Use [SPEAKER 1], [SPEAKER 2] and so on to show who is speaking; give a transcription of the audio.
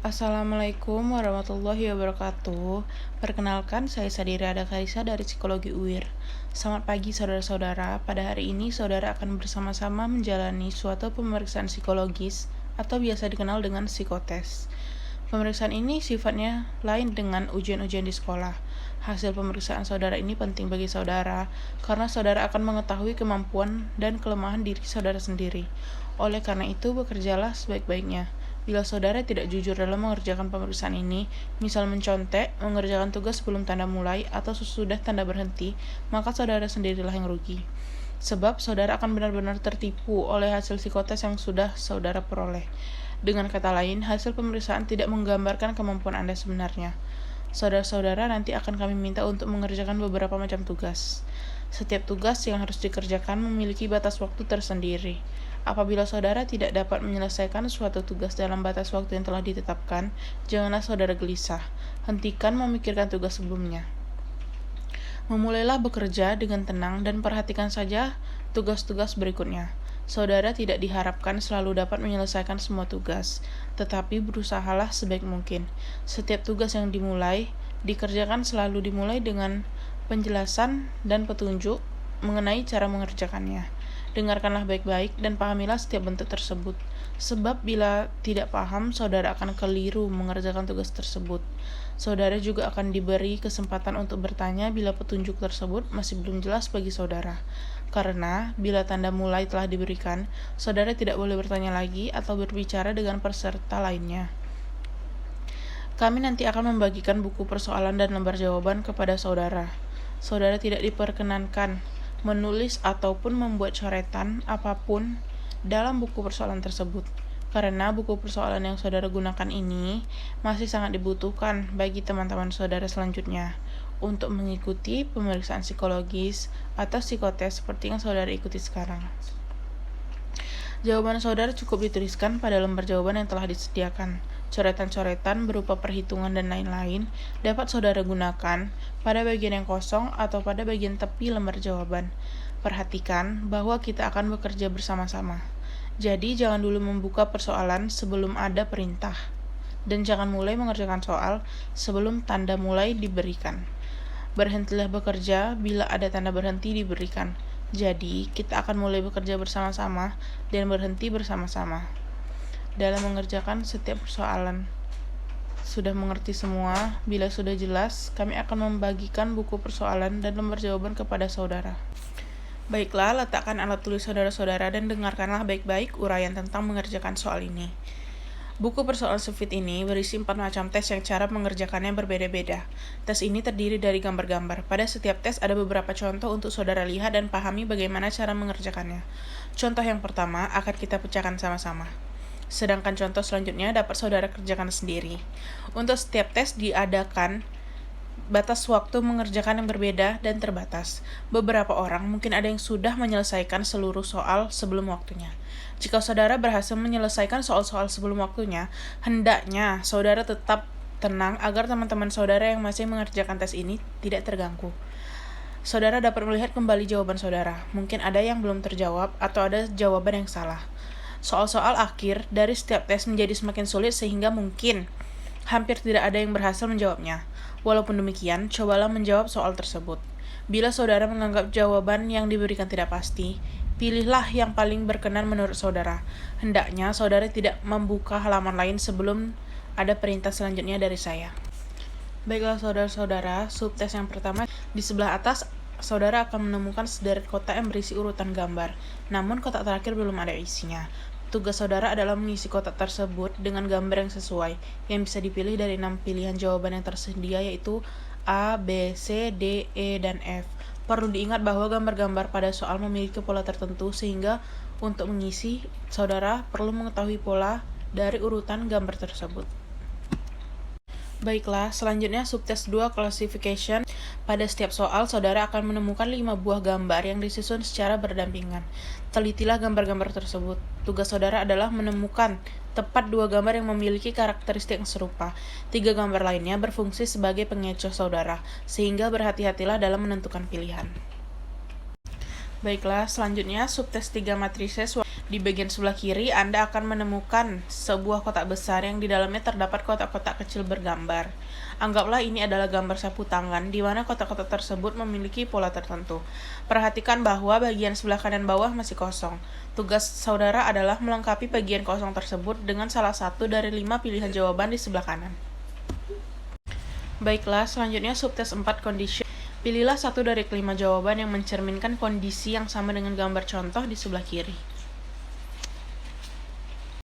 [SPEAKER 1] Assalamualaikum warahmatullahi wabarakatuh. Perkenalkan, saya Sadira Adakarisa dari Psikologi UIR. Selamat pagi saudara-saudara. Pada hari ini saudara akan bersama-sama menjalani suatu pemeriksaan psikologis atau biasa dikenal dengan psikotes. Pemeriksaan ini sifatnya lain dengan ujian-ujian di sekolah. Hasil pemeriksaan saudara ini penting bagi saudara karena saudara akan mengetahui kemampuan dan kelemahan diri saudara sendiri. Oleh karena itu, bekerjalah sebaik-baiknya. Bila saudara tidak jujur dalam mengerjakan pemeriksaan ini, misal mencontek, mengerjakan tugas sebelum tanda mulai, atau sesudah tanda berhenti, maka saudara sendirilah yang rugi. Sebab saudara akan benar-benar tertipu oleh hasil psikotes yang sudah saudara peroleh. Dengan kata lain, hasil pemeriksaan tidak menggambarkan kemampuan Anda sebenarnya. Saudara-saudara nanti akan kami minta untuk mengerjakan beberapa macam tugas. Setiap tugas yang harus dikerjakan memiliki batas waktu tersendiri. Apabila saudara tidak dapat menyelesaikan suatu tugas dalam batas waktu yang telah ditetapkan, janganlah saudara gelisah. Hentikan memikirkan tugas sebelumnya. Memulailah bekerja dengan tenang dan perhatikan saja tugas-tugas berikutnya. Saudara tidak diharapkan selalu dapat menyelesaikan semua tugas, tetapi berusahalah sebaik mungkin. Setiap tugas yang dikerjakan selalu dimulai dengan penjelasan dan petunjuk mengenai cara mengerjakannya. Dengarkanlah baik-baik dan pahamilah setiap bentuk tersebut. Sebab bila tidak paham, saudara akan keliru mengerjakan tugas tersebut. Saudara juga akan diberi kesempatan untuk bertanya bila petunjuk tersebut masih belum jelas bagi saudara. Karena bila tanda mulai telah diberikan, saudara tidak boleh bertanya lagi atau berbicara dengan peserta lainnya. Kami nanti akan membagikan buku persoalan dan lembar jawaban kepada saudara. Saudara tidak diperkenankan menulis ataupun membuat coretan apapun dalam buku persoalan tersebut. Karena buku persoalan yang saudara gunakan ini masih sangat dibutuhkan bagi teman-teman saudara selanjutnya untuk mengikuti pemeriksaan psikologis atau psikotes seperti yang saudara ikuti sekarang. Jawaban saudara cukup dituliskan pada lembar jawaban yang telah disediakan. Coretan-coretan berupa perhitungan dan lain-lain dapat saudara gunakan pada bagian yang kosong atau pada bagian tepi lembar jawaban. Perhatikan bahwa kita akan bekerja bersama-sama. Jadi jangan dulu membuka persoalan sebelum ada perintah. Dan jangan mulai mengerjakan soal sebelum tanda mulai diberikan. Berhentilah bekerja bila ada tanda berhenti diberikan. Jadi, kita akan mulai bekerja bersama-sama dan berhenti bersama-sama dalam mengerjakan setiap persoalan. Sudah mengerti semua? Bila sudah jelas, kami akan membagikan buku persoalan dan lembar jawaban kepada saudara. Baiklah, letakkan alat tulis saudara-saudara dan dengarkanlah baik-baik uraian tentang mengerjakan soal ini. Buku persoalan Sufit ini berisi 4 macam tes yang cara mengerjakannya berbeda-beda. Tes ini terdiri dari gambar-gambar. Pada setiap tes ada beberapa contoh untuk saudara lihat dan pahami bagaimana cara mengerjakannya. Contoh yang pertama akan kita pecahkan sama-sama. Sedangkan contoh selanjutnya dapat saudara kerjakan sendiri. Untuk setiap tes diadakan batas waktu mengerjakan yang berbeda dan terbatas. Beberapa orang mungkin ada yang sudah menyelesaikan seluruh soal sebelum waktunya. Jika saudara berhasil menyelesaikan soal-soal sebelum waktunya, hendaknya saudara tetap tenang agar teman-teman saudara yang masih mengerjakan tes ini tidak terganggu. Saudara dapat melihat kembali jawaban saudara. Mungkin ada yang belum terjawab atau ada jawaban yang salah. Soal-soal akhir dari setiap tes menjadi semakin sulit sehingga mungkin hampir tidak ada yang berhasil menjawabnya. Walaupun demikian, cobalah menjawab soal tersebut. Bila saudara menganggap jawaban yang diberikan tidak pasti, pilihlah yang paling berkenan menurut saudara. Hendaknya saudara tidak membuka halaman lain sebelum ada perintah selanjutnya dari saya. Baiklah saudara-saudara, subtes yang pertama di sebelah atas saudara akan menemukan sederet kotak yang berisi urutan gambar. Namun kotak terakhir belum ada isinya. Tugas saudara adalah mengisi kotak tersebut dengan gambar yang sesuai, yang bisa dipilih dari 6 pilihan jawaban yang tersedia yaitu A, B, C, D, E, dan F. Perlu diingat bahwa gambar-gambar pada soal memiliki pola tertentu sehingga untuk mengisi, saudara perlu mengetahui pola dari urutan gambar tersebut. Baiklah, selanjutnya subtes 2 classification. Pada setiap soal, saudara akan menemukan 5 buah gambar yang disusun secara berdampingan. Telitilah gambar-gambar tersebut. Tugas saudara adalah menemukan tepat 2 gambar yang memiliki karakteristik yang serupa. 3 gambar lainnya berfungsi sebagai pengecoh saudara, sehingga berhati-hatilah dalam menentukan pilihan. Baiklah, selanjutnya subtes 3 matrices. Di bagian sebelah kiri, Anda akan menemukan sebuah kotak besar yang di dalamnya terdapat kotak-kotak kecil bergambar. Anggaplah ini adalah gambar sapu tangan, di mana kotak-kotak tersebut memiliki pola tertentu. Perhatikan bahwa bagian sebelah kanan bawah masih kosong. Tugas saudara adalah melengkapi bagian kosong tersebut dengan salah satu dari 5 pilihan jawaban di sebelah kanan. Baiklah, selanjutnya subtes 4 condition. Pilihlah satu dari kelima jawaban yang mencerminkan kondisi yang sama dengan gambar contoh di sebelah kiri.